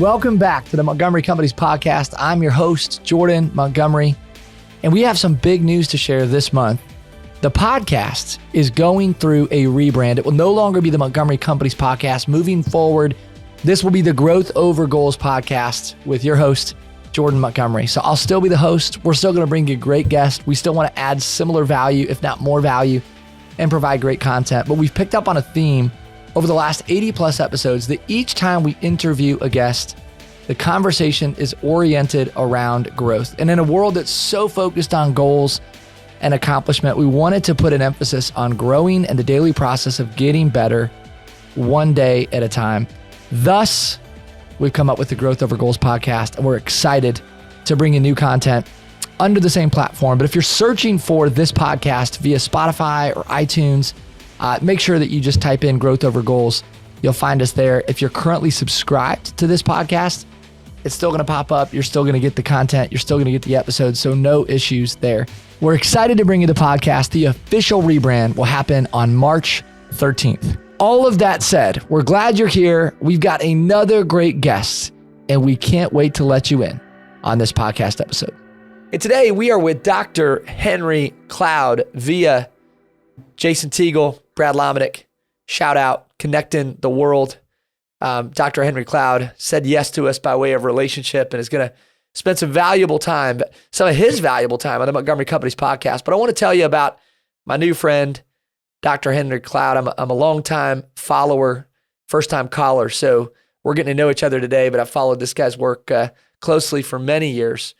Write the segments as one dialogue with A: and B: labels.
A: Welcome back to the Montgomery Companies Podcast. I'm your host, Jordan Montgomery, and we have some big news to share this month. The podcast is going through a rebrand. It will no longer be the Montgomery Companies Podcast. Moving forward, this will be the Growth Over Goals Podcast with your host, Jordan Montgomery. So I'll still be the host. We're still going to bring you great guests. We still want to add similar value, if not more value, and provide great content. But we've picked up on a theme over the last 80 plus episodes that each time we interview a guest, the conversation is oriented around growth. And in a world that's so focused on goals and accomplishment, we wanted to put an emphasis on growing and the daily process of getting better one day at a time. Thus, we've come up with the Growth Over Goals podcast, and we're excited to bring you new content under the same platform. But if you're searching for this podcast via Spotify or iTunes, make sure that you just type in Growth Over Goals. You'll find us there. If you're currently subscribed to this podcast, it's still going to pop up. You're still going to get the content. You're still going to get the episodes. So no issues there. We're excited to bring you the podcast. The official rebrand will happen on March 13th. All of that said, we're glad you're here. We've got another great guest, and we can't wait to let you in on this podcast episode. And today we are with Dr. Henry Cloud via Jason Teagle, Brad Lomenick, shout out, connecting the world. Dr. Henry Cloud said yes to us by way of relationship and is going to spend some of his valuable time on the Montgomery Companies Podcast. But I want to tell you about my new friend, Dr. Henry Cloud. I'm a longtime follower, first-time caller, so we're getting to know each other today, but I've followed this guy's work closely for many years.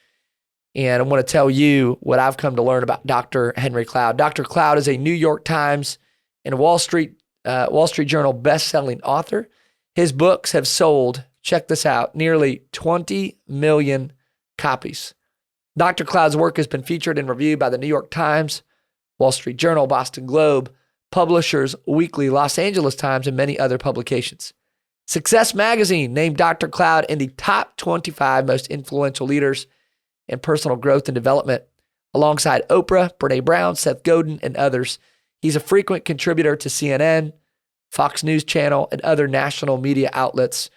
A: And I want to tell you what I've come to learn about Dr. Henry Cloud. Dr. Cloud is a New York Times and Wall Street Journal best-selling author. His books have sold, check this out, nearly 20 million copies. Dr. Cloud's work has been featured and reviewed by the New York Times, Wall Street Journal, Boston Globe, Publishers Weekly, Los Angeles Times, and many other publications. Success Magazine named Dr. Cloud in the top 25 most influential leaders in personal growth and development, alongside Oprah, Brene Brown, Seth Godin, and others. He's a frequent contributor to CNN, Fox News Channel, and other national media outlets.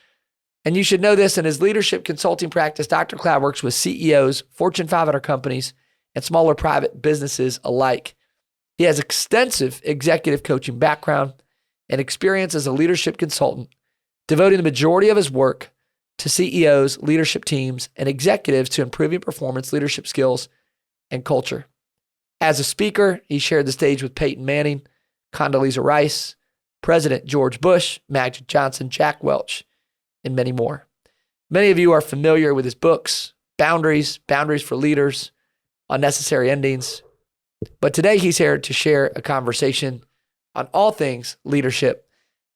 A: And you should know this, in his leadership consulting practice, Dr. Cloud works with CEOs, Fortune 500 companies, and smaller private businesses alike. He has extensive executive coaching background and experience as a leadership consultant, devoting the majority of his work to CEOs, leadership teams, and executives to improving performance, leadership skills, and culture. As a speaker, he shared the stage with Peyton Manning, Condoleezza Rice, President George Bush, Magic Johnson, Jack Welch, and many more. Many of you are familiar with his books, Boundaries for Leaders, Unnecessary Endings. But today he's here to share a conversation on all things leadership.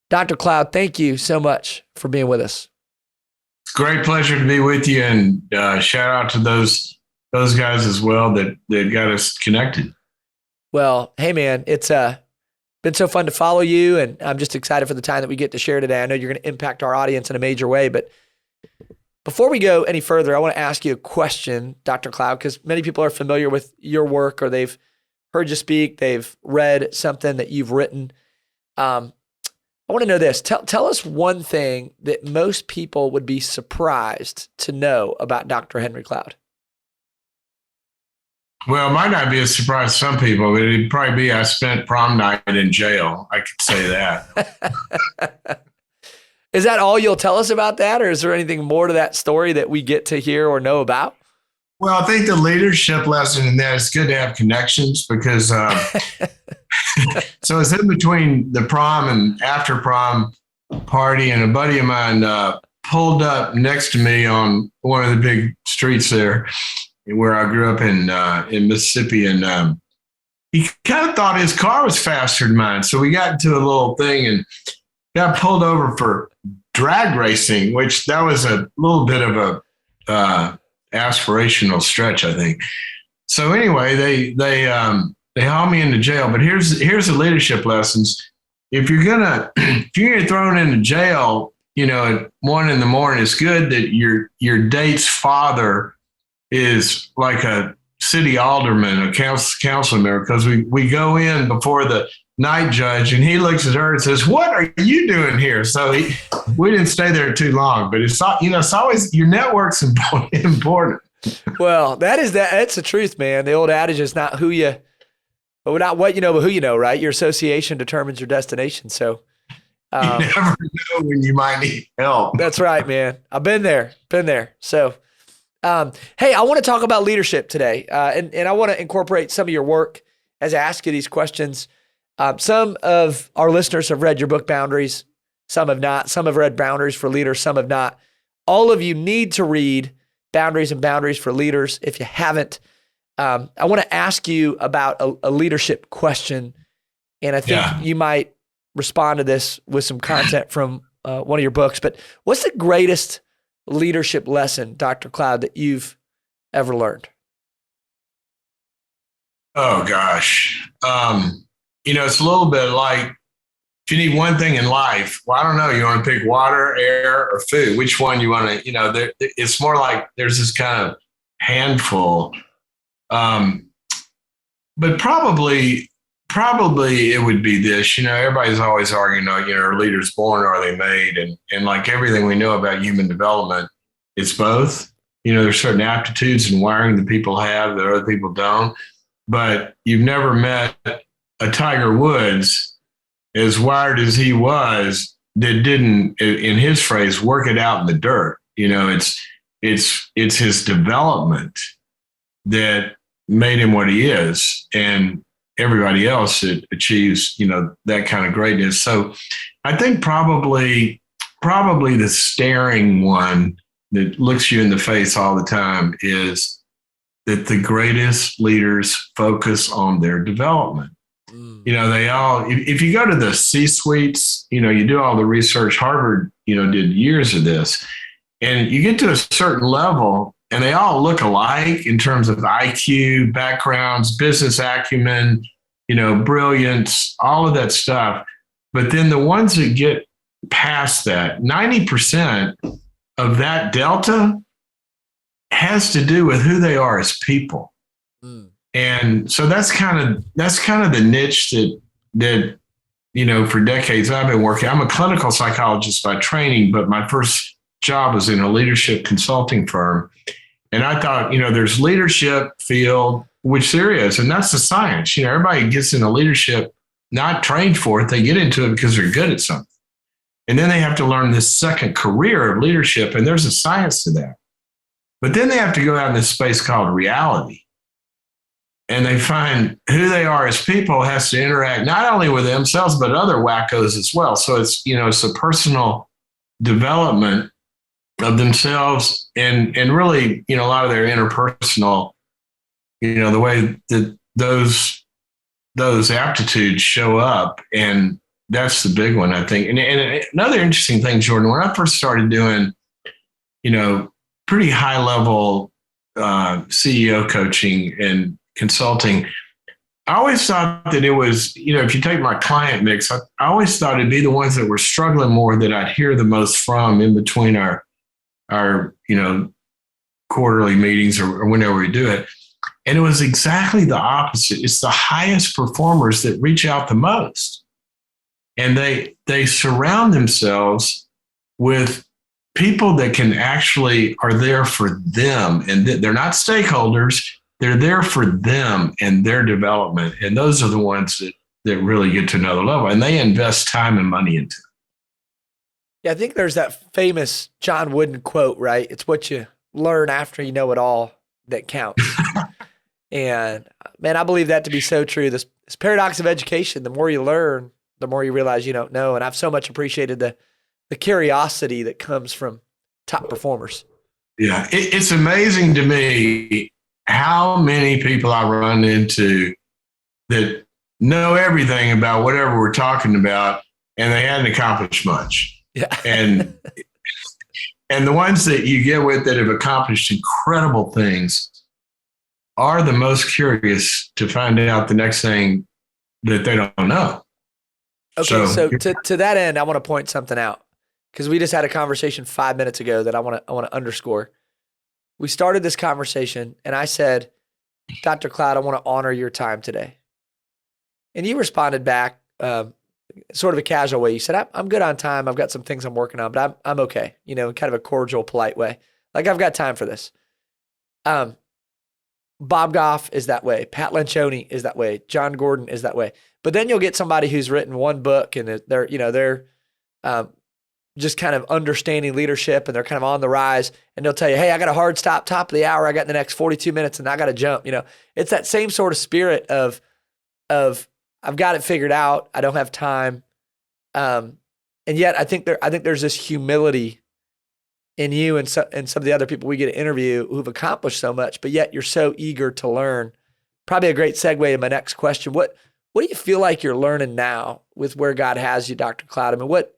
A: Dr. Cloud, thank you so much for being with us.
B: It's a great pleasure to be with you, and shout out to those guys as well that got us connected.
A: Well, hey man, it's been so fun to follow you, and I'm just excited for the time that we get to share today. I know you're going to impact our audience in a major way, but before we go any further, I want to ask you a question, Dr. Cloud, because many people are familiar with your work, or they've heard you speak, they've read something that you've written. I want to know this. Tell us one thing that most people would be surprised to know about Dr. Henry Cloud.
B: Well, it might not be a surprise to some people, but it'd probably be I spent prom night in jail. I could say that.
A: Is that all you'll tell us about that, or is there anything more to that story that we get to hear or know about?
B: Well, I think the leadership lesson in that is good to have connections, because so it's in between the prom and after prom party, and a buddy of mine pulled up next to me on one of the big streets there where I grew up in Mississippi, and he kind of thought his car was faster than mine. So we got into a little thing and got pulled over for drag racing, which that was a little bit of a aspirational stretch, I think. So anyway, they hauled me into jail. But here's the leadership lessons. If you're gonna get thrown into jail, at 1 a.m, it's good that your date's father is like a city alderman, a council member, because we go in before the night judge, and he looks at her and says, "What are you doing here?" So we didn't stay there too long, but it's always your network's important.
A: Well, that's the truth, man. The old adage is not what you know, but who you know, right? Your association determines your destination. So
B: you never know when you might need help.
A: That's right, man. I've been there. So, hey, I want to talk about leadership today, and I want to incorporate some of your work as I ask you these questions. Some of our listeners have read your book, Boundaries. Some have not. Some have read Boundaries for Leaders. Some have not. All of you need to read Boundaries and Boundaries for Leaders if you haven't. I want to ask you about a leadership question, and I think you might respond to this with some content from one of your books. But what's the greatest leadership lesson, Dr. Cloud, that you've ever learned?
B: Oh, gosh. It's a little bit like if you need one thing in life, well, I don't know, you want to pick water, air, or food. Which one you want to, it's more like there's this kind of handful. But probably it would be this, everybody's always arguing, are leaders born or are they made? And like everything we know about human development, it's both. There's certain aptitudes and wiring that people have that other people don't. But you've never met a Tiger Woods, as wired as he was, that didn't, in his phrase, work it out in the dirt. It's his development that made him what he is, and everybody else that achieves, that kind of greatness. So I think probably the staring one that looks you in the face all the time is that the greatest leaders focus on their development. They all, if you go to the C-suites, you do all the research. Harvard, did years of this, and you get to a certain level and they all look alike in terms of IQ, backgrounds, business acumen, brilliance, all of that stuff. But then the ones that get past that, 90% of that delta has to do with who they are as people. And so that's kind of the niche that for decades I've been working. I'm a clinical psychologist by training, but my first job was in a leadership consulting firm. And I thought, there's leadership field, which there is, and that's the science. Everybody gets into leadership, not trained for it. They get into it because they're good at something. And then they have to learn this second career of leadership, and there's a science to that. But then they have to go out in this space called reality. And they find who they are as people has to interact not only with themselves, but other wackos as well. So it's, it's a personal development of themselves and really, a lot of their interpersonal, the way that those aptitudes show up. And that's the big one, I think. And another interesting thing, Jordan, when I first started doing, pretty high level CEO coaching and consulting, I always thought that it was, if you take my client mix, I always thought it'd be the ones that were struggling more that I'd hear the most from in between our quarterly meetings or whenever we do it. And it was exactly the opposite. It's the highest performers that reach out the most. And they surround themselves with people that can actually are there for them. And they're not stakeholders. They're there for them and their development. And those are the ones that really get to another level. And they invest time and money into it.
A: Yeah, I think there's that famous John Wooden quote, right? It's what you learn after you know it all that counts. And man, I believe that to be so true. This paradox of education, the more you learn, the more you realize you don't know. And I've so much appreciated the curiosity that comes from top performers.
B: Yeah, it's amazing to me how many people I run into that know everything about whatever we're talking about, and they hadn't accomplished much.
A: Yeah.
B: And the ones that you get with that have accomplished incredible things are the most curious to find out the next thing that they don't know.
A: Okay, so to that end, I want to point something out because we just had a conversation 5 minutes ago that I want to underscore. We started this conversation and I said, Dr. Cloud, I want to honor your time today. And you responded back sort of a casual way. You said, I'm good on time. I've got some things I'm working on, but I'm okay. You know, in kind of a cordial, polite way. Like, I've got time for this. Bob Goff is that way. Pat Lencioni is that way. John Gordon is that way. But then you'll get somebody who's written one book and they're just kind of understanding leadership and they're kind of on the rise, and they'll tell you, hey, I got a hard stop, top of the hour. I got the next 42 minutes and I got to jump. You know, it's that same sort of spirit of I've got it figured out. I don't have time. And yet I think there's this humility in you and some of the other people we get to interview who've accomplished so much, but yet you're so eager to learn. Probably a great segue to my next question. What do you feel like you're learning now with where God has you, Dr. Cloud? I mean, what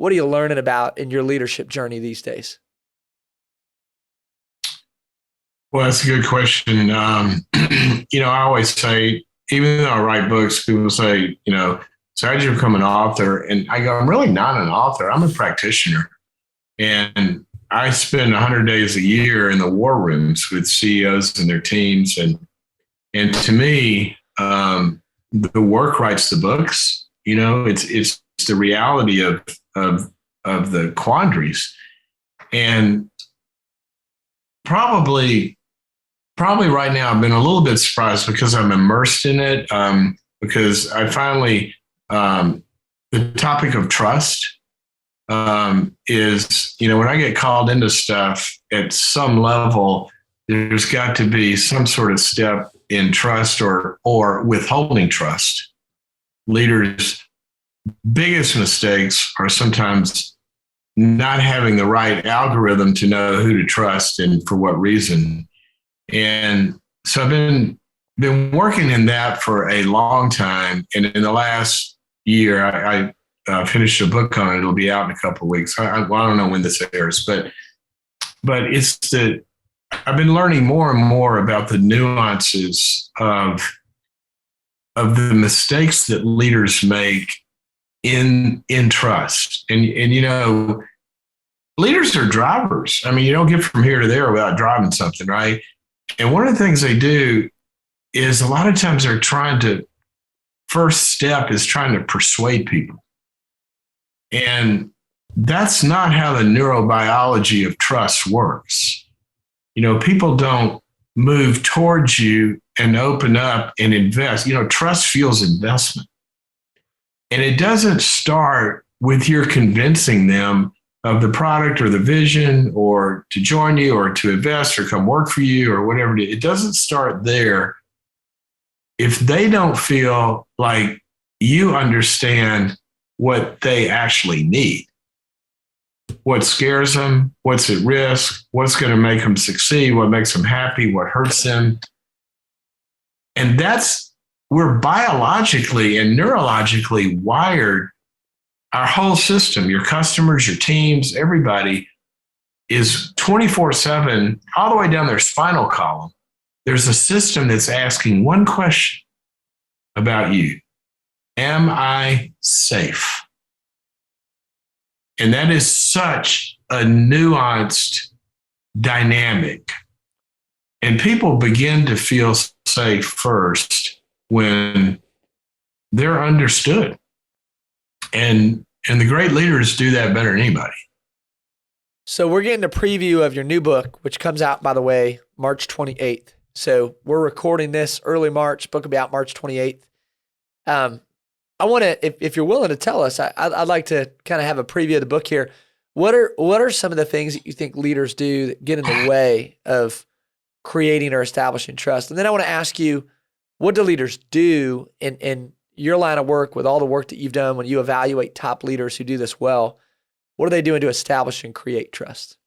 A: are you learning about in your leadership journey these days?
B: Well, that's a good question. I always say, even though I write books, people say, so how'd you become an author? And I go, I'm really not an author. I'm a practitioner. And I spend 100 days a year in the war rooms with CEOs and their teams. And to me, the work writes the books. It's the reality of the quandaries. And probably right now I've been a little bit surprised because I'm immersed in it. Because I finally, the topic of trust is, when I get called into stuff at some level, there's got to be some sort of step in trust or withholding trust. Leaders' biggest mistakes are sometimes not having the right algorithm to know who to trust and for what reason. And so I've been working in that for a long time. And in the last year, I finished a book on it. It'll be out in a couple of weeks. I don't know when this airs, but it's I've been learning more and more about the nuances of the mistakes that leaders make in trust. And leaders are drivers. I mean, you don't get from here to there without driving something, right? And one of the things they do is a lot of times they're first step is trying to persuade people. And that's not how the neurobiology of trust works. People don't move towards you and open up and invest. Trust fuels investment. And it doesn't start with your convincing them of the product or the vision or to join you or to invest or come work for you or whatever it is. It doesn't start there if they don't feel like you understand what they actually need, what scares them, what's at risk, what's going to make them succeed, what makes them happy, what hurts them. And we're biologically and neurologically wired. Our whole system, your customers, your teams, everybody is 24/7, all the way down their spinal column. There's a system that's asking one question about you. Am I safe? And that is such a nuanced dynamic. And people begin to feel safe first when they're understood. And the great leaders do that better than anybody.
A: So we're getting a preview of your new book, which comes out, by the way, March 28th. So we're recording this early March. Book will be out March 28th. I want to, if you're willing to tell us, I'd like to kind of have a preview of the book here. What are some of the things that you think leaders do that get in the way of creating or establishing trust? And then I want to ask you, what do leaders do in your line of work with all the work that you've done when you evaluate top leaders who do this well? What are they doing to establish and create trust?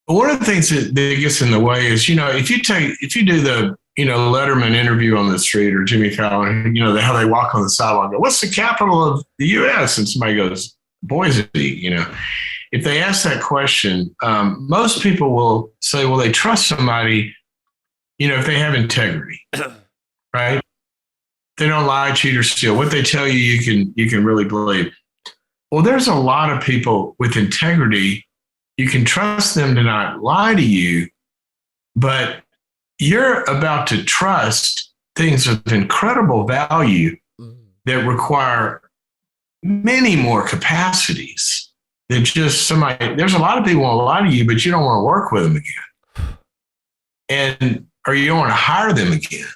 B: One of the things that gets in the way is, if you do the, Letterman interview on the street or Jimmy Fallon, how they walk on the sidewalk, go, what's the capital of the U.S.? And somebody goes, Boise, If they ask that question, most people will say, well, they trust somebody, if they have integrity, right? They don't lie, cheat, or steal. What they tell you, you can really believe. Well, there's a lot of people with integrity. You can trust them to not lie to you, but you're about to trust things of incredible value that require many more capacities than just somebody. There's a lot of people want a lot of you, but you don't want to work with them again. Or you don't want to hire them again.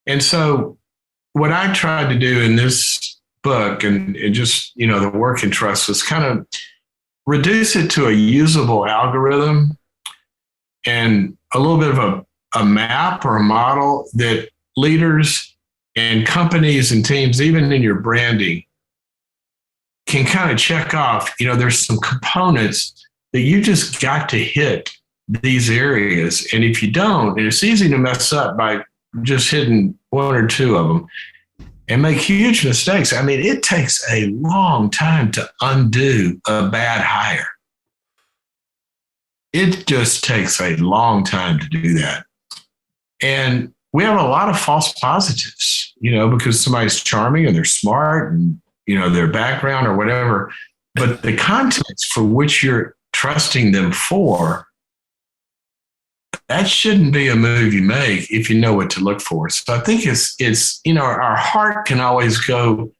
B: And so what I tried to do in this book and just, the work in trust was kind of reduce it to a usable algorithm and a little bit of a map or a model that leaders and companies and teams, even in your branding, can kind of check off. There's some components that you just got to hit these areas. And if you don't, and it's easy to mess up by just hitting one or two of them and make huge mistakes. I mean, it takes a long time to undo a bad hire. It just takes a long time to do that. And we have a lot of false positives, because somebody's charming and they're smart and, their background or whatever. But the context for which you're trusting them for, that shouldn't be a move you make if you know what to look for. So I think it's our heart can always go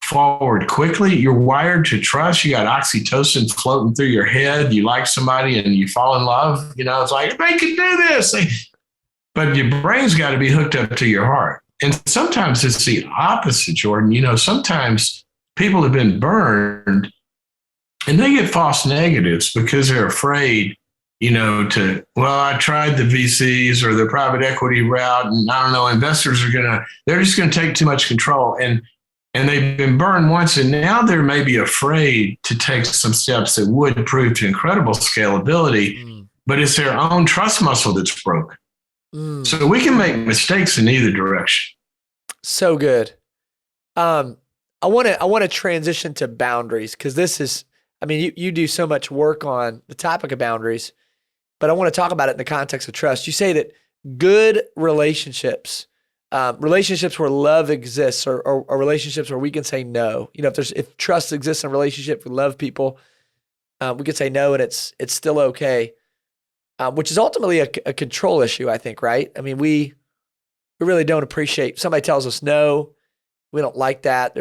B: forward quickly. You're wired to trust. You got oxytocin floating through your head. You like somebody and you fall in love. It's like, they can do this. But your brain's got to be hooked up to your heart. And sometimes it's the opposite, Jordan. Sometimes people have been burned and they get false negatives because they're afraid, I tried the VCs or the private equity route, and I don't know, investors they're just going to take too much control. And they've been burned once, and now they're maybe afraid to take some steps that would prove to incredible scalability, but it's their own trust muscle that's broken. So we can make mistakes in either direction.
A: So good. I want to transition to boundaries, because this is, you do so much work on the topic of boundaries, but I want to talk about it in the context of trust. You say that good relationships, relationships where love exists, or relationships where we can say no. If trust exists in a relationship, we love people, we can say no, and it's still okay. Which is ultimately a control issue, I think, right? We really don't appreciate, somebody tells us no, we don't like that.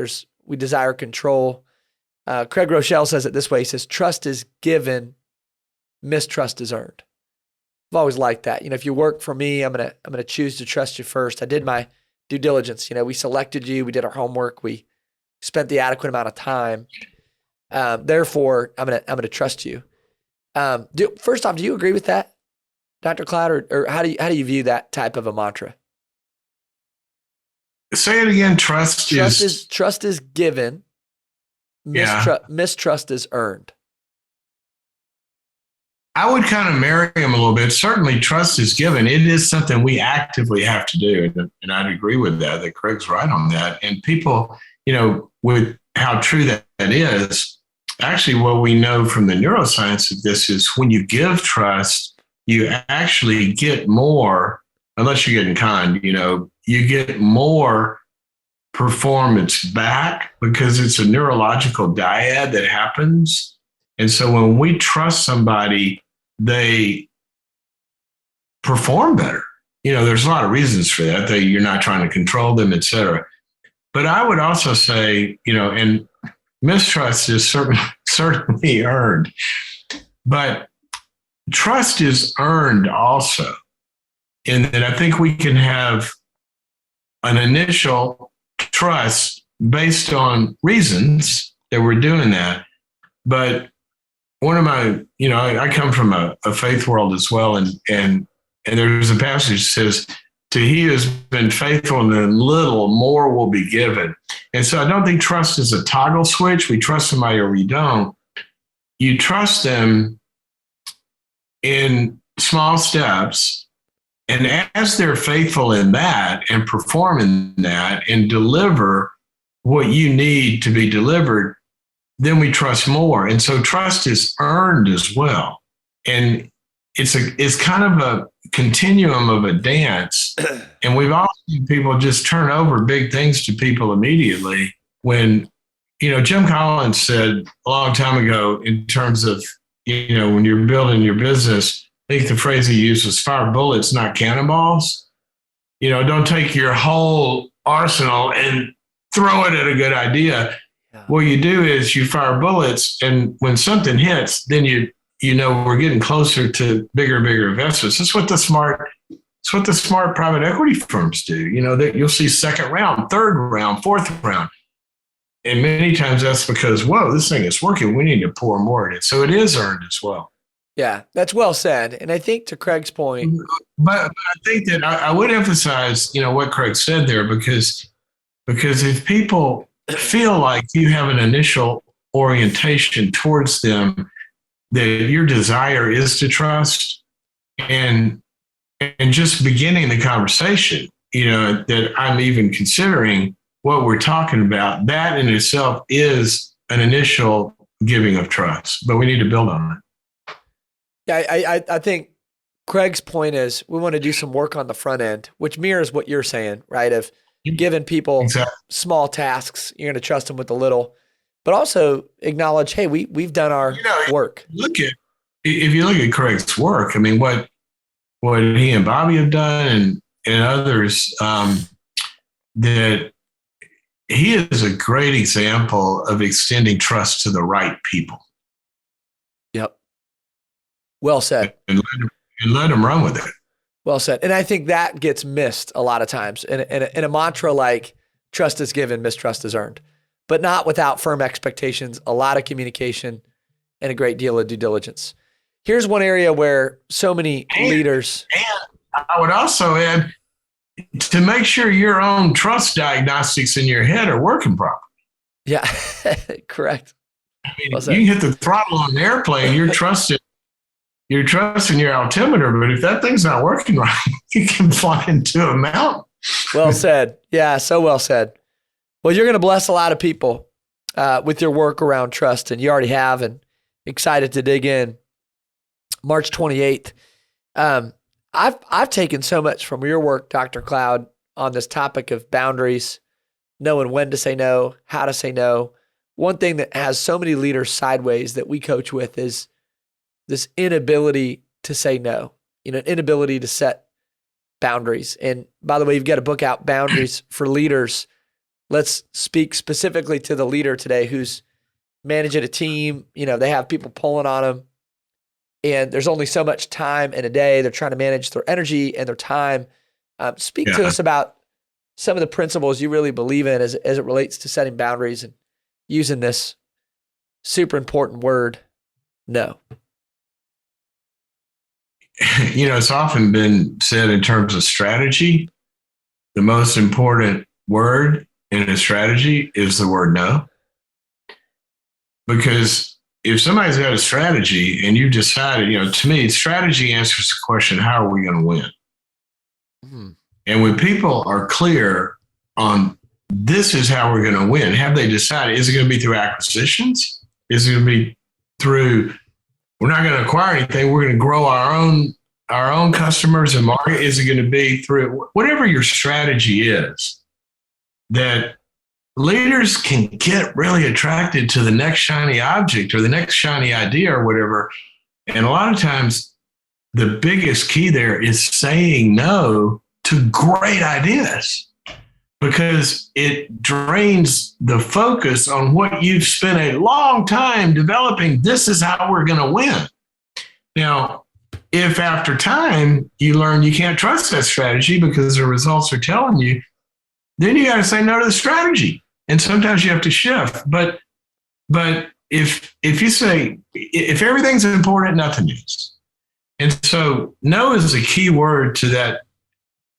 A: We desire control. Craig Rochelle says it this way. He says, trust is given, mistrust is earned. I've always liked that. If you work for me, I'm gonna choose to trust you first. I did my due diligence. We selected you, we did our homework, we spent the adequate amount of time. Therefore, I'm gonna trust you. First off, do you agree with that, Dr. Cloud, or how do you view that type of a mantra?
B: Say it again. Trust
A: is given. Mistrust is earned.
B: I would kind of marry them a little bit. Certainly, trust is given. It is something we actively have to do, and I'd agree with that Craig's right on that. And people, with how true that is. Actually, what we know from the neuroscience of this is when you give trust, you actually get more, unless you're getting kind, you get more performance back because it's a neurological dyad that happens. And so when we trust somebody, they perform better. There's a lot of reasons for that. You're not trying to control them, et cetera. But I would also say, and mistrust is certainly earned, but trust is earned also. In that I think we can have an initial trust based on reasons that we're doing that. But one of my, I come from a faith world as well, and there's a passage that says, to he who has been faithful in little, more will be given. And so I don't think trust is a toggle switch. We trust somebody or we don't. You trust them in small steps. And as they're faithful in that and perform in that and deliver what you need to be delivered, then we trust more. And so trust is earned as well. And it's kind of a continuum of a dance. And we've all seen people just turn over big things to people immediately when, Jim Collins said a long time ago in terms of, when you're building your business, I think the phrase he used was fire bullets, not cannonballs. Don't take your whole arsenal and throw it at a good idea. Yeah. What you do is you fire bullets, and when something hits, then we're getting closer to bigger investments. That's what the smart private equity firms do. That you'll see second round, third round, fourth round. And many times that's because, whoa, this thing is working. We need to pour more in it. So it is earned as well.
A: Yeah, that's well said. And I think to Craig's point.
B: But I think that I would emphasize, what Craig said there, because if people feel like you have an initial orientation towards them, that your desire is to trust, and just beginning the conversation, that I'm even considering what we're talking about, that in itself is an initial giving of trust, but we need to build on it.
A: Yeah, I think Craig's point is we want to do some work on the front end, which mirrors what you're saying, right? Of giving people small tasks, you're going to trust them with a little, but also acknowledge, hey, we've done our work.
B: If you look at Craig's work, I mean, what he and Bobby have done and others, that he is a great example of extending trust to the right people.
A: Yep. Well said.
B: And let them run with it.
A: Well said. And I think that gets missed a lot of times in a mantra like trust is given, mistrust is earned, but not without firm expectations, a lot of communication, and a great deal of due diligence. Here's one area where so many leaders.
B: And I would also add, to make sure your own trust diagnostics in your head are working properly.
A: Yeah, correct.
B: I mean, you can hit the throttle on an airplane, you're trusting your altimeter, but if that thing's not working right, you can fly into a mountain.
A: Well said. Yeah, so well said. Well, you're going to bless a lot of people with your work around trust, and you already have, and excited to dig in. March 28th. I've taken so much from your work, Dr. Cloud, on this topic of boundaries, knowing when to say no, how to say no. One thing that has so many leaders sideways that we coach with is this inability to say no, inability to set boundaries. And by the way, you've got a book out, Boundaries for Leaders. Let's speak specifically to the leader today who's managing a team. They have people pulling on them. And there's only so much time in a day. They're trying to manage their energy and their time. Speak to us about some of the principles you really believe in as it relates to setting boundaries and using this super important word, no.
B: It's often been said in terms of strategy, the most important word in a strategy is the word no. Because if somebody's got a strategy and you decided, to me, strategy answers the question, how are we going to win? Mm-hmm. And when people are clear on this is how we're going to win, have they decided, is it going to be through acquisitions? Is it going to be through, we're not going to acquire anything, we're going to grow our own customers and market? Is it going to be through whatever your strategy is, that leaders can get really attracted to the next shiny object or the next shiny idea or whatever. And a lot of times the biggest key there is saying no to great ideas, because it drains the focus on what you've spent a long time developing. This is how we're going to win. Now, if after time you learn you can't trust that strategy because the results are telling you, then you got to say no to the strategy. And sometimes you have to shift. But if you say, if everything's important, nothing is. And so no is a key word to that,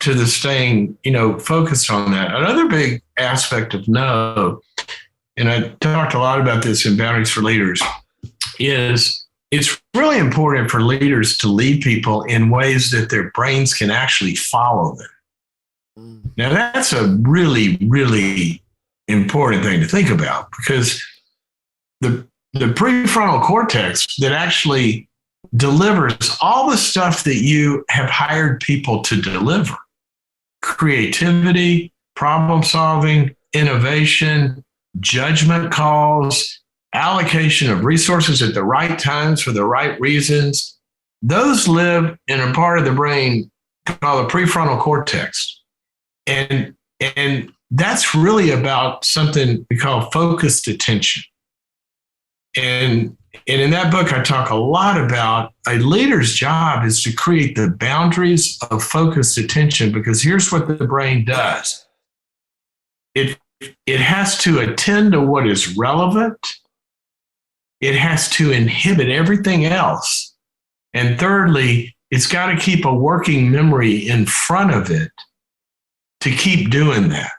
B: to the staying, focused on that. Another big aspect of no, and I talked a lot about this in Boundaries for Leaders, is it's really important for leaders to lead people in ways that their brains can actually follow them. Now, that's a really, really important thing to think about, because the prefrontal cortex that actually delivers all the stuff that you have hired people to deliver, creativity, problem solving, innovation, judgment calls, allocation of resources at the right times for the right reasons, those live in a part of the brain called the prefrontal cortex. And that's really about something we call focused attention. And in that book, I talk a lot about a leader's job is to create the boundaries of focused attention, because here's what the brain does. It has to attend to what is relevant. It has to inhibit everything else. And thirdly, it's got to keep a working memory in front of it to keep doing that.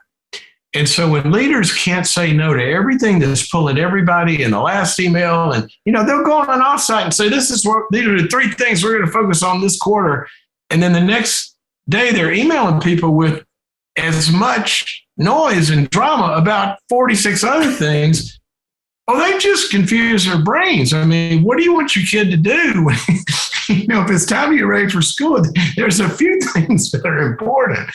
B: And so when leaders can't say no to everything that's pulling everybody in the last email, and they'll go on an offsite and say, these are the 3 things we're going to focus on this quarter. And then the next day they're emailing people with as much noise and drama about 46 other things. Well, they just confuse their brains. I mean, what do you want your kid to do? If it's time to get ready for school, there's a few things that are important.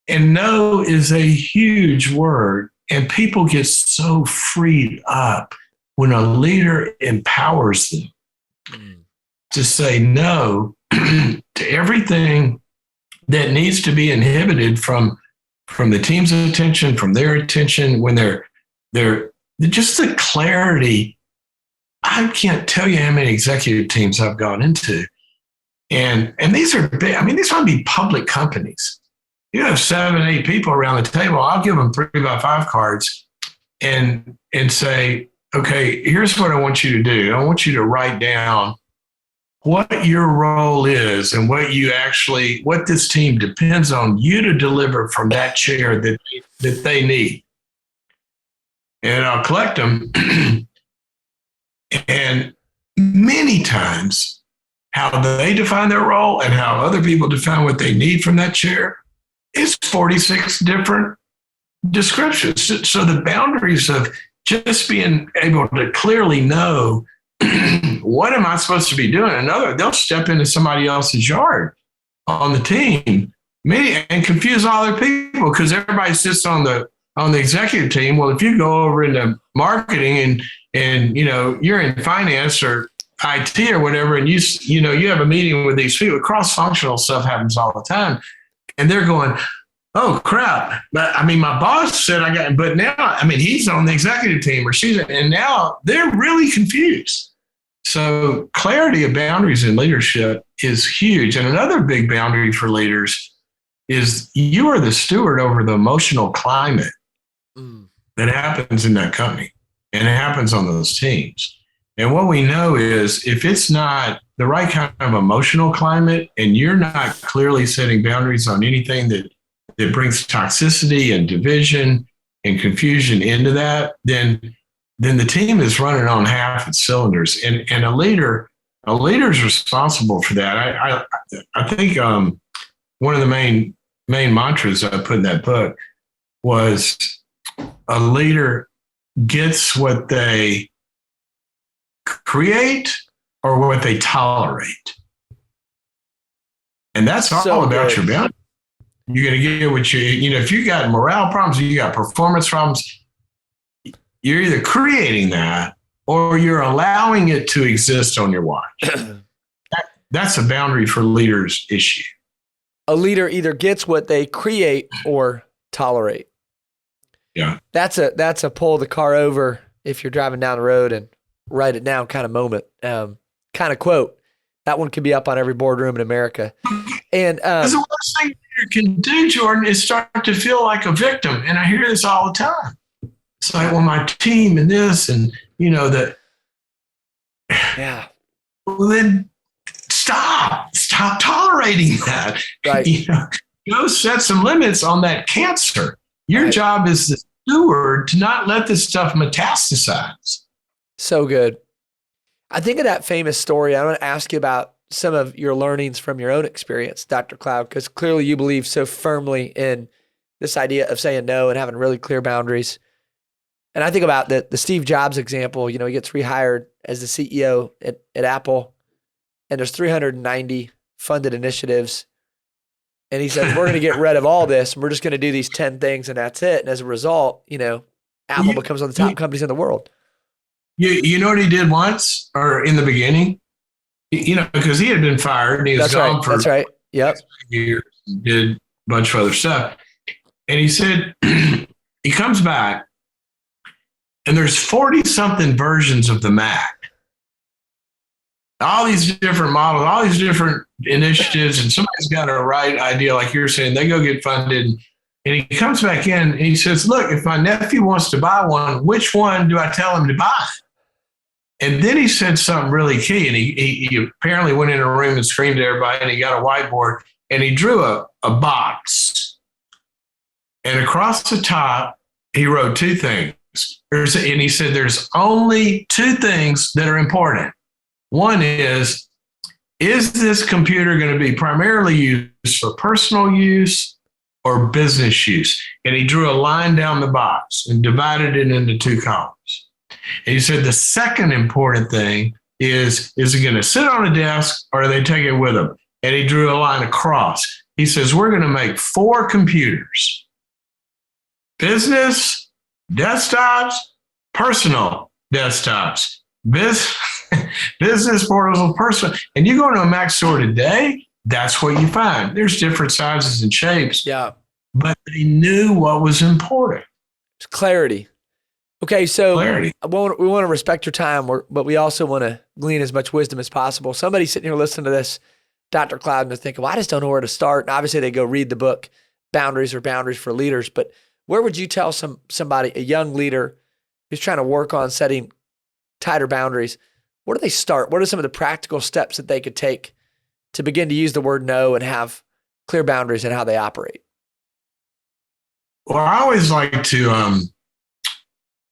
B: And no is a huge word. And people get so freed up when a leader empowers them to say no to everything that needs to be inhibited from the team's attention, from their attention, when they're just the clarity. I can't tell you how many executive teams I've gone into. And these are big. I mean, these might be public companies. You have 7, 8 people around the table. I'll give them 3x5 cards and say, okay, here's what I want you to do. I want you to write down what your role is and what this team depends on you to deliver from that chair that they need. And I'll collect them. And many times, how they define their role and how other people define what they need from that chair is 46 different descriptions. So the boundaries of just being able to clearly know what am I supposed to be doing? They'll step into somebody else's yard on the team, and confuse all their people because everybody sits on the executive team. Well, if you go over into marketing and you're in finance or IT or whatever, and you have a meeting with these people, cross-functional stuff happens all the time. And they're going, oh crap. But I mean, my boss said but now, he's on the executive team or and now they're really confused. So clarity of boundaries in leadership is huge. And another big boundary for leaders is you are the steward over the emotional climate that happens in that company and it happens on those teams. And what we know is if it's not the right kind of emotional climate and you're not clearly setting boundaries on anything that brings toxicity and division and confusion into that, then the team is running on half its cylinders. And a leader's responsible for that. I think one of the main mantras I put in that book was a leader gets what they create or what they tolerate. And that's all about your boundaries. You're going to get what if you got morale problems, you got performance problems, you're either creating that or you're allowing it to exist on your watch. That's a boundary for leaders issue.
A: A leader either gets what they create or tolerate.
B: Yeah.
A: That's a pull the car over if you're driving down the road and write it down kind of moment, kind of quote. That one could be up on every boardroom in America. And
B: the worst thing you can do, Jordan, is start to feel like a victim. And I hear this all the time. It's like, well, my team and this and, that.
A: Yeah.
B: Well, then stop tolerating that.
A: Right.
B: Go set some limits on that cancer. Your job is the steward to not let this stuff metastasize.
A: So good. I think of that famous story. I want to ask you about some of your learnings from your own experience, Dr. Cloud, because clearly you believe so firmly in this idea of saying no and having really clear boundaries. And I think about the Steve Jobs example. He gets rehired as the CEO at Apple, and there's 390 funded initiatives. And he said, we're going to get rid of all this, and we're just going to do these 10 things, and that's it. And as a result, Apple becomes one of the top companies in the world.
B: You know what he did once or in the beginning? because he had been fired and he was gone for
A: That's right. Yep.
B: years, did a bunch of other stuff. And he said, he comes back and there's 40 something versions of the Mac. All these different models, all these different initiatives, and somebody's got a right idea, like you're saying, they go get funded. And he comes back in and he says, look, if my nephew wants to buy one, which one do I tell him to buy? And then he said something really key. And he apparently went in a room and screamed at everybody, and he got a whiteboard and he drew a box. And across the top, he wrote two things. And he said, there's only two things that are important. One is this computer going to be primarily used for personal use or business use? And he drew a line down the box and divided it into two columns. And he said the second important thing is it going to sit on a desk or are they take it with them? And he drew a line across. He says, we're going to make 4 computers: business, desktops, personal desktops, business portals, personal. And you go into a Mac store today, that's what you find. There's different sizes and shapes.
A: Yeah.
B: But he knew what was important.
A: It's clarity. Okay, so
B: clarity.
A: we want to respect your time, but we also want to glean as much wisdom as possible. Somebody sitting here listening to this, Dr. Cloud, and they're thinking, well, I just don't know where to start. And obviously, they go read the book, Boundaries for Leaders. But where would you tell somebody, a young leader who's trying to work on setting tighter boundaries, where do they start? What are some of the practical steps that they could take to begin to use the word no and have clear boundaries in how they operate?
B: Well, I always like to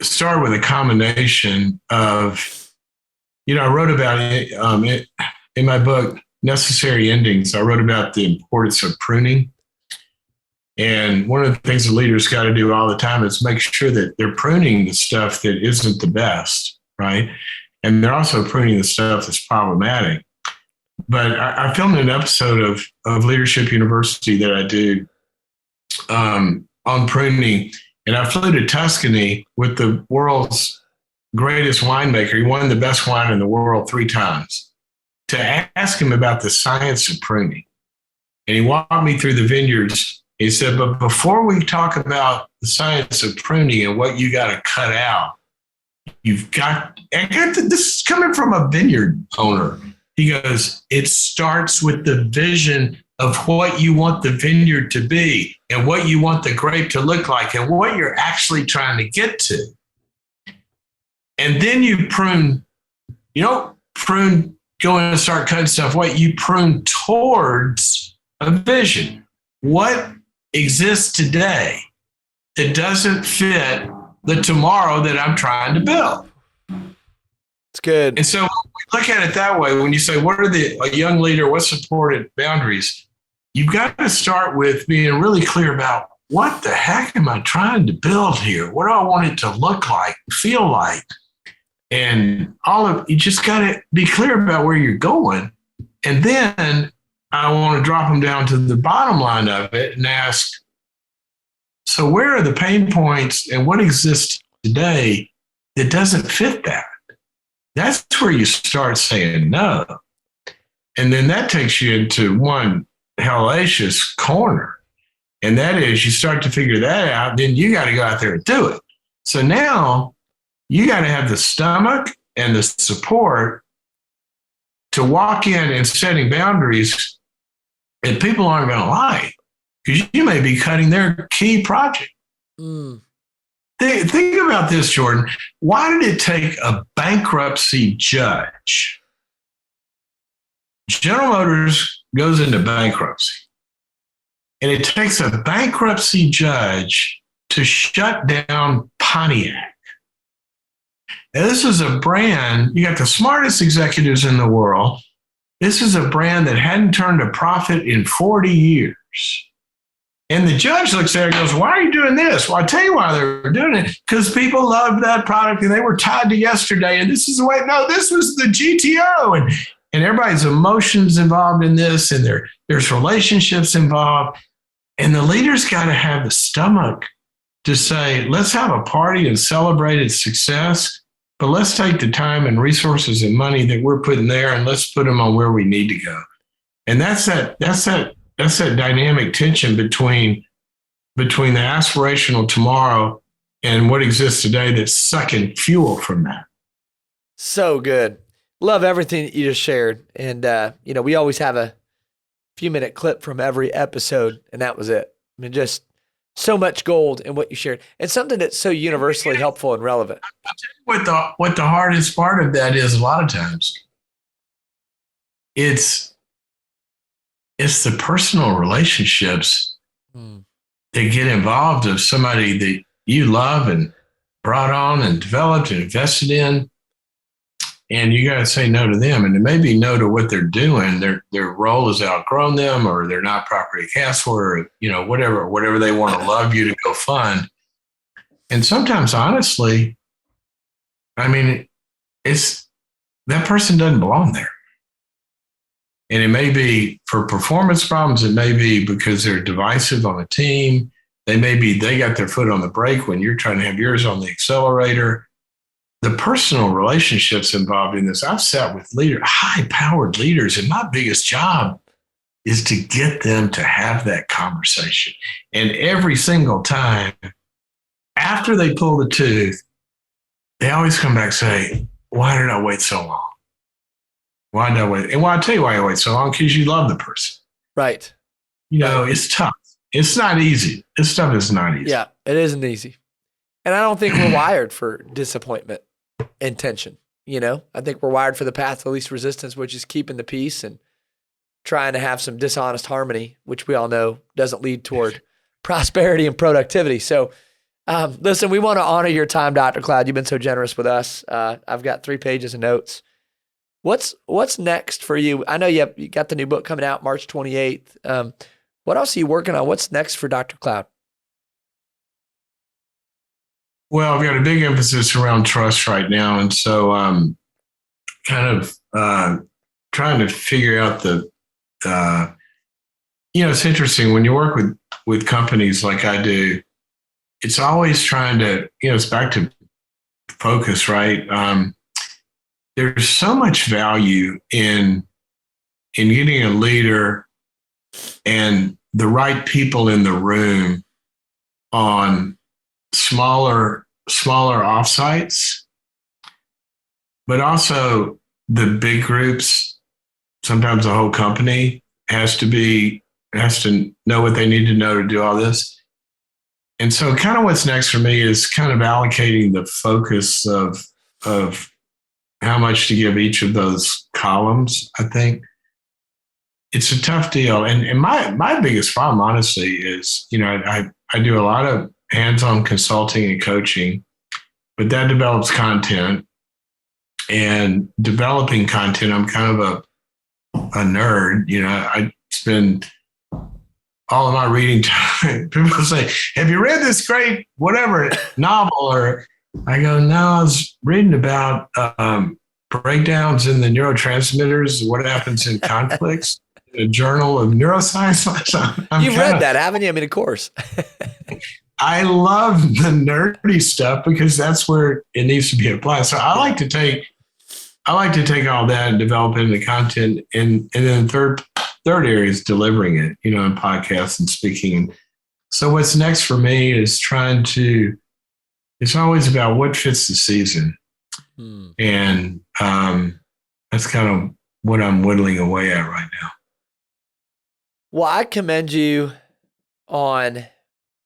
B: start with a combination of, I wrote about it in my book, Necessary Endings. I wrote about the importance of pruning. And one of the things the leaders got to do all the time is make sure that they're pruning the stuff that isn't the best, right? And they're also pruning the stuff that's problematic. But I filmed an episode of Leadership University that I do on pruning. And I flew to Tuscany with the world's greatest winemaker. He won the best wine in the world 3 times to ask him about the science of pruning. And he walked me through the vineyards. He said, but before we talk about the science of pruning and what you got to cut out, this is coming from a vineyard owner. He goes, it starts with the vision of what you want the vineyard to be and what you want the grape to look like and what you're actually trying to get to. And then you prune. You don't prune, go in and start cutting stuff away. You prune towards a vision. What exists today that doesn't fit the tomorrow that I'm trying to build?
A: It's good.
B: And so we look at it that way. When you say, what are a young leader, what's important boundaries? You've got to start with being really clear about what the heck am I trying to build here? What do I want it to look like, feel like? And you just got to be clear about where you're going. And then I want to drop them down to the bottom line of it and ask, so where are the pain points and what exists today that doesn't fit that? That's where you start saying no. And then that takes you into one hellacious corner. And that is, you start to figure that out, then you got to go out there and do it. So now you got to have the stomach and the support to walk in and setting boundaries that people aren't going to like, because you may be cutting their key project. Think about this, Jordan. Why did it take a bankruptcy judge? General Motors goes into bankruptcy, and it takes a bankruptcy judge to shut down Pontiac. Now, this is a brand, you got the smartest executives in the world. This is a brand that hadn't turned a profit in 40 years. And the judge looks at it and goes, why are you doing this? Well, I'll tell you why they were doing it. Because people loved that product and they were tied to yesterday. And this is the way, no, this was the GTO. And everybody's emotions involved in this, and there's relationships involved. And the leader's got to have the stomach to say, let's have a party and celebrate its success, but let's take the time and resources and money that we're putting there and let's put them on where we need to go. And that's that dynamic tension between the aspirational tomorrow and what exists today that's sucking fuel from that.
A: So good. Love everything that you just shared. And, we always have a few-minute clip from every episode, and that was it. I mean, just so much gold in what you shared. And something that's so universally helpful and relevant.
B: I'll tell you what the hardest part of that is a lot of times. It's the personal relationships that get involved of somebody that you love and brought on and developed and invested in. And you got to say no to them. And it may be no to what they're doing. Their role has outgrown them, or they're not properly cast for, or, whatever they want to love you to go fund. And sometimes, honestly, I mean, it's that person doesn't belong there. And it may be for performance problems. It may be because they're divisive on a team. They got their foot on the brake when you're trying to have yours on the accelerator. The personal relationships involved in this. I've sat with high-powered leaders, and my biggest job is to get them to have that conversation. And every single time, after they pull the tooth, they always come back and say, why did I wait so long? Why did I wait? And I'll tell you why I wait so long, because you love the person.
A: Right.
B: It's tough. It's not easy. This stuff is not easy.
A: Yeah, it isn't easy. And I don't think we're wired for disappointment and tension. I think we're wired for the path of least resistance, which is keeping the peace and trying to have some dishonest harmony, which we all know doesn't lead toward prosperity and productivity. So, listen, we want to honor your time, Dr. Cloud. You've been so generous with us. I've got 3 pages of notes. What's next for you? I know you got the new book coming out March 28th. What else are you working on? What's next for Dr. Cloud?
B: Well, I've got a big emphasis around trust right now. And so I'm kind of trying to figure out it's interesting when you work with companies like I do, it's always trying to, it's back to focus, right? There's so much value in getting a leader and the right people in the room on smaller offsites, but also the big groups. Sometimes the whole company has to know what they need to know to do all this. And so kind of what's next for me is kind of allocating the focus of how much to give each of those columns. I think it's a tough deal. And my biggest problem, honestly, is, I do a lot of hands-on consulting and coaching, but that develops content. And developing content, I'm kind of a nerd. I spend all of my reading time. People say, have you read this great whatever novel? Or I go, no, I was reading about breakdowns in the neurotransmitters, what happens in conflicts, in a journal of neuroscience.
A: You've read that, haven't you? I mean, of course.
B: I love the nerdy stuff because that's where it needs to be applied. So I like to take all that and develop it into content. And then third area is delivering it, in podcasts and speaking. So what's next for me is it's always about what fits the season. And that's kind of what I'm whittling away at right now.
A: Well, I commend you on,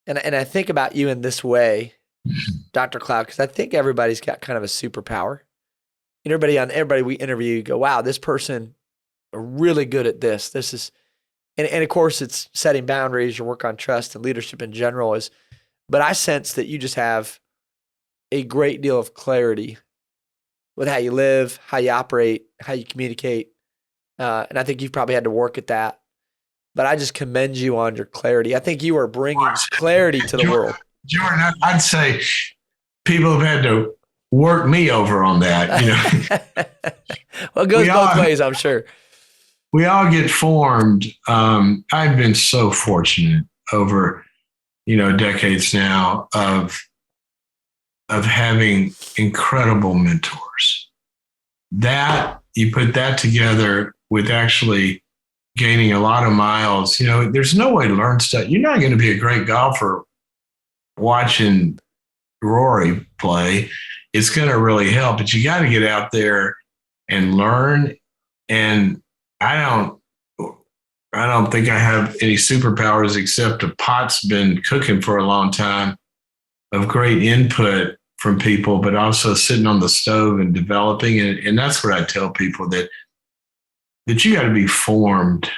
A: and I think about you in this way, Dr. Cloud, because I think everybody's got kind of a superpower. Everybody we interview, you go, wow, this person are really good at this. This is, and of course it's setting boundaries, your work on trust and leadership in general but I sense that you just have a great deal of clarity with how you live, how you operate, how you communicate. And I think you've probably had to work at that, but I just commend you on your clarity. I think you are bringing clarity to the world.
B: Jordan, I'd say people have had to work me over on that.
A: Well, it goes both ways, I'm sure.
B: We all get formed. I've been so fortunate over, decades now of of having incredible mentors. That you put that together with actually gaining a lot of miles, there's no way to learn stuff. You're not going to be a great golfer watching Rory play. It's going to really help, but you got to get out there and learn. And I don't think I have any superpowers except a pot's been cooking for a long time of great input from people, but also sitting on the stove and developing it. And that's what I tell people, that you got to be formed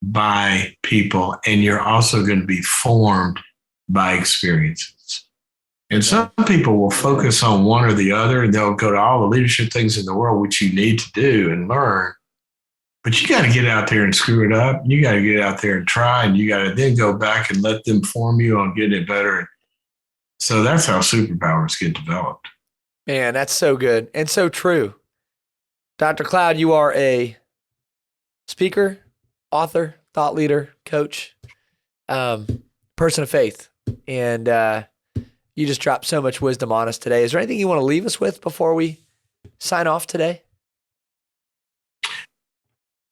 B: by people, and you're also going to be formed by experiences. And some people will focus on one or the other, and they'll go to all the leadership things in the world, which you need to do and learn. But you got to get out there and screw it up. You got to get out there and try, and you got to then go back and let them form you on getting it better. So that's how superpowers get developed.
A: Man, that's so good and so true. Dr. Cloud, you are a speaker, author, thought leader, coach, person of faith. And you just dropped so much wisdom on us today. Is there anything you want to leave us with before we sign off today?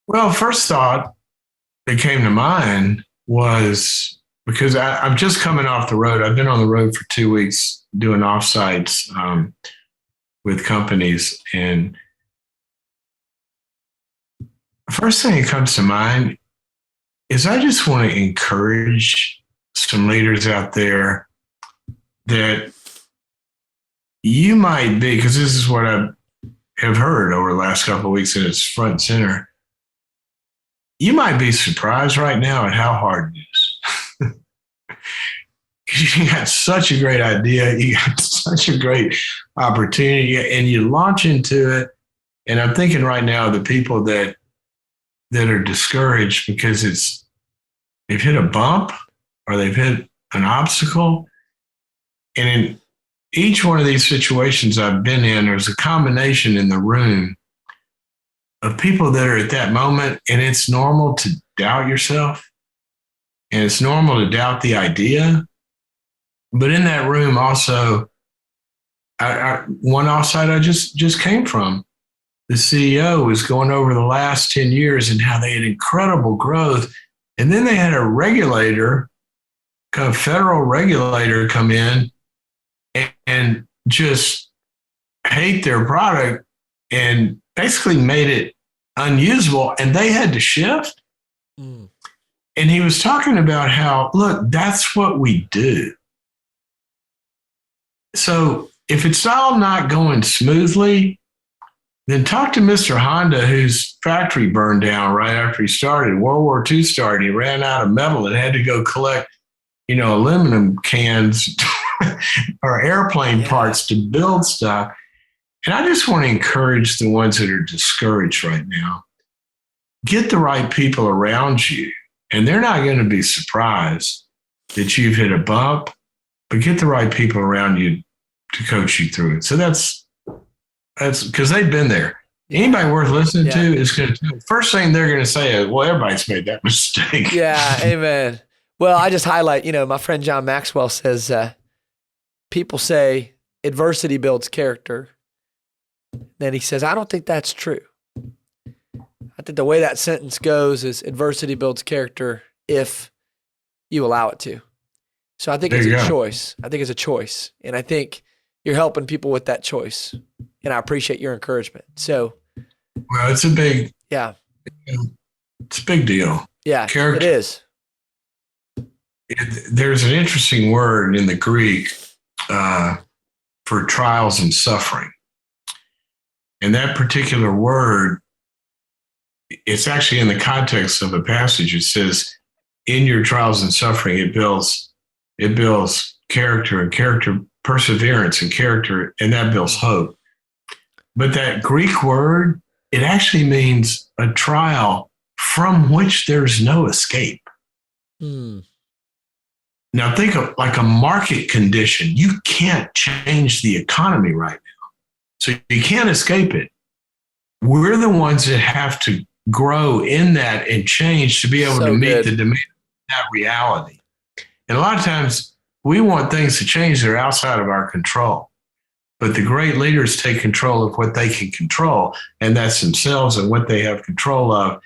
B: Well, first thought that came to mind was, because I'm just coming off the road. I've been on the road for 2 weeks doing offsites with companies. And the first thing that comes to mind is I just want to encourage some leaders out there that you might be, because this is what I have heard over the last couple of weeks, and it's front and center. You might be surprised right now at how hard it is. You got such a great idea. You got such a great opportunity, and you launch into it. And I'm thinking right now of the people that are discouraged because they've hit a bump or they've hit an obstacle. And in each one of these situations I've been in, there's a combination in the room of people that are at that moment, and it's normal to doubt yourself, and it's normal to doubt the idea. But in that room also, one offsite I just came from, the CEO was going over the last 10 years and how they had incredible growth. And then they had a regulator, kind of federal regulator, come in and just hate their product and basically made it unusable, and they had to shift. And he was talking about how, look, that's what we do. So if it's all not going smoothly, then talk to Mr. Honda, whose factory burned down right after he started. World War II started. He ran out of metal and had to go collect, aluminum cans or airplane parts to build stuff. And I just want to encourage the ones that are discouraged right now. Get the right people around you, and they're not going to be surprised that you've hit a bump, but get the right people around you to coach you through it. So that's because they've been there. Anybody worth listening to is going to, first thing they're going to say is, well, everybody's made that mistake.
A: Yeah, amen. Well, I just highlight, my friend John Maxwell says, people say adversity builds character. Then he says, I don't think that's true. I think the way that sentence goes is adversity builds character if you allow it to. So I think it's a choice. I think it's a choice. And I think you're helping people with that choice. And I appreciate your encouragement. So,
B: well, it's a big deal.
A: Yeah, character. It is.
B: There's an interesting word in the Greek for trials and suffering. And that particular word, it's actually in the context of a passage. It says, in your trials and suffering, it builds character, and character perseverance, and character, and that builds hope. But that Greek word, it actually means a trial from which there's no escape. Now think of like a market condition. You can't change the economy right now. So you can't escape it. We're the ones that have to grow in that and change to be able to meet the demand of that reality. And a lot of times we want things to change that are outside of our control. But the great leaders take control of what they can control, and that's themselves and what they have control of.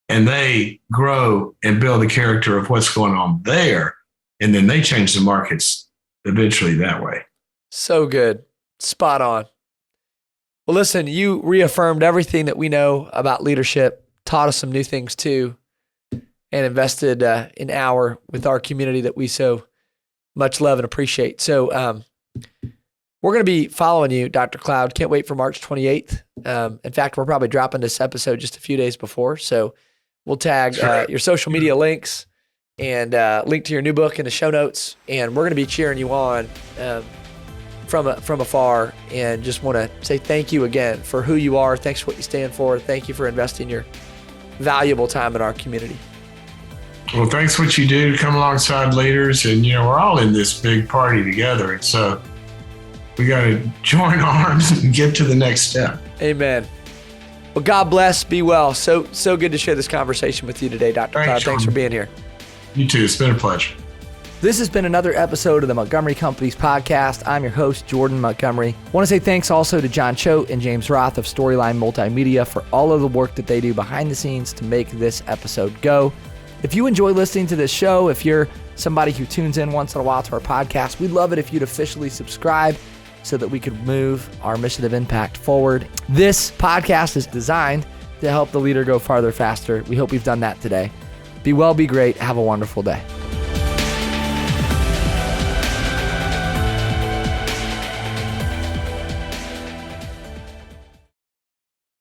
B: And they grow and build the character of what's going on there. And then they change the markets eventually that way.
A: So good. Spot on. Well, listen, you reaffirmed everything that we know about leadership, taught us some new things too, and invested an hour with our community that we so much love and appreciate. So we're going to be following you, Dr. Cloud. Can't wait for March 28th. In fact, we're probably dropping this episode just a few days before. So we'll tag your social media links and link to your new book in the show notes. And we're going to be cheering you on from afar, and just want to say thank you again for who you are. Thanks for what you stand for. Thank you for investing your valuable time in our community.
B: Well, thanks for what you do to come alongside leaders. And, we're all in this big party together. And so we got to join arms and get to the next step.
A: Amen. Well, God bless. Be well. So good to share this conversation with you today, Dr. Cloud. Thanks for being here.
B: You too. It's been a pleasure.
A: This has been another episode of the Montgomery Companies Podcast. I'm your host, Jordan Montgomery. I want to say thanks also to John Choate and James Roth of Storyline Multimedia for all of the work that they do behind the scenes to make this episode go. If you enjoy listening to this show, if you're somebody who tunes in once in a while to our podcast, we'd love it if you'd officially subscribe so that we could move our mission of impact forward. This podcast is designed to help the leader go farther, faster. We hope we've done that today. Be well, be great. Have a wonderful day.